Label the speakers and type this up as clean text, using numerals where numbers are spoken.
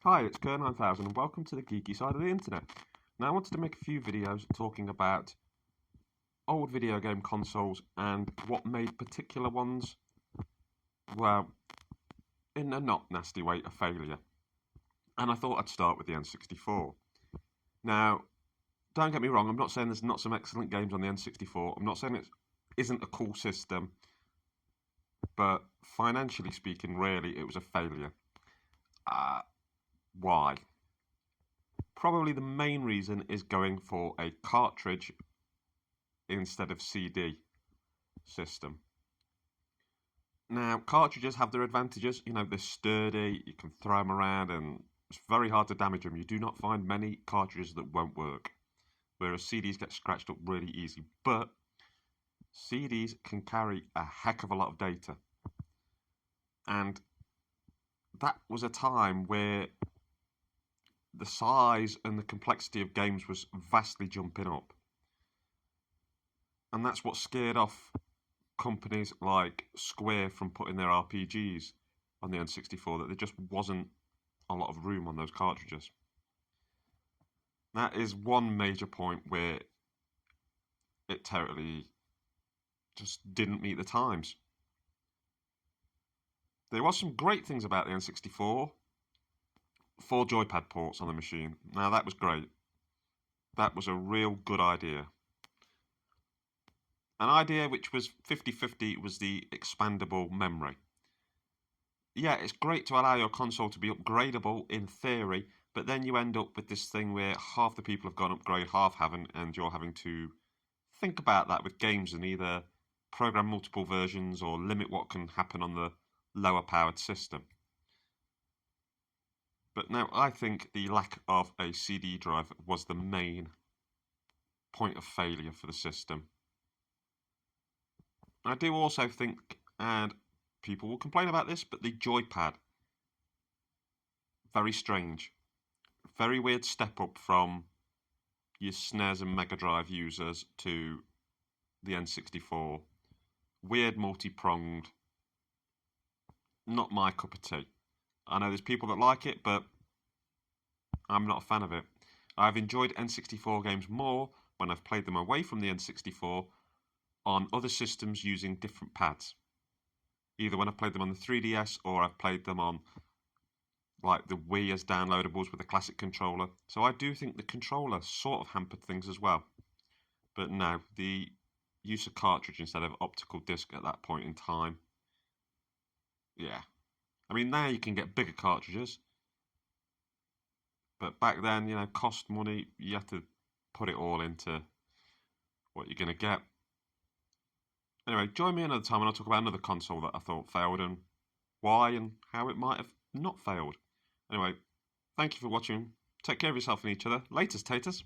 Speaker 1: Hi, it's Kerr9000 and welcome to the geeky side of the internet. Now I wanted to make a few videos talking about old video game consoles and what made particular ones, well, in a not nasty way, a failure. And I thought I'd start with the N64. Now, don't get me wrong, I'm not saying there's not some excellent games on the N64. I'm not saying it isn't a cool system, but financially speaking, really, it was a failure. Why? Probably the main reason is going for a cartridge instead of CD system. Now, cartridges have their advantages. You know, they're sturdy, you can throw them around, and it's very hard to damage them. You do not find many cartridges that won't work, whereas CDs get scratched up really easy. But CDs can carry a heck of a lot of data. And that was a time where the size and the complexity of games was vastly jumping up. And that's what scared off companies like Square from putting their RPGs on the N64, that there just wasn't a lot of room on those cartridges. That is one major point where it totally just didn't meet the times. There was some great things about the N64. 4 joypad ports on the machine. Now that was great. That was a real good idea. An idea which was 50-50 was the expandable memory. Yeah, it's great to allow your console to be upgradable in theory, but then you end up with this thing where half the people have gone upgrade, half haven't, and you're having to think about that with games and either program multiple versions or limit what can happen on the lower powered system. But now I think the lack of a CD drive was the main point of failure for the system. I do also think, and people will complain about this, but the joypad, very strange. Very weird step up from your SNES and Mega Drive users to the N64. Weird multi-pronged. Not my cup of tea. I know there's people that like it, but I'm not a fan of it. I've enjoyed N64 games more when I've played them away from the N64 on other systems using different pads. Either when I've played them on the 3DS or I've played them on like the Wii as downloadables with a classic controller. So I do think the controller sort of hampered things as well. But no, the use of cartridge instead of optical disc at that point in time, yeah. I mean, now you can get bigger cartridges, but back then, you know, cost money, you have to put it all into what you're going to get. Anyway, join me another time when I talk about another console that I thought failed and why and how it might have not failed. Anyway, thank you for watching. Take care of yourself and each other. Latest, taters.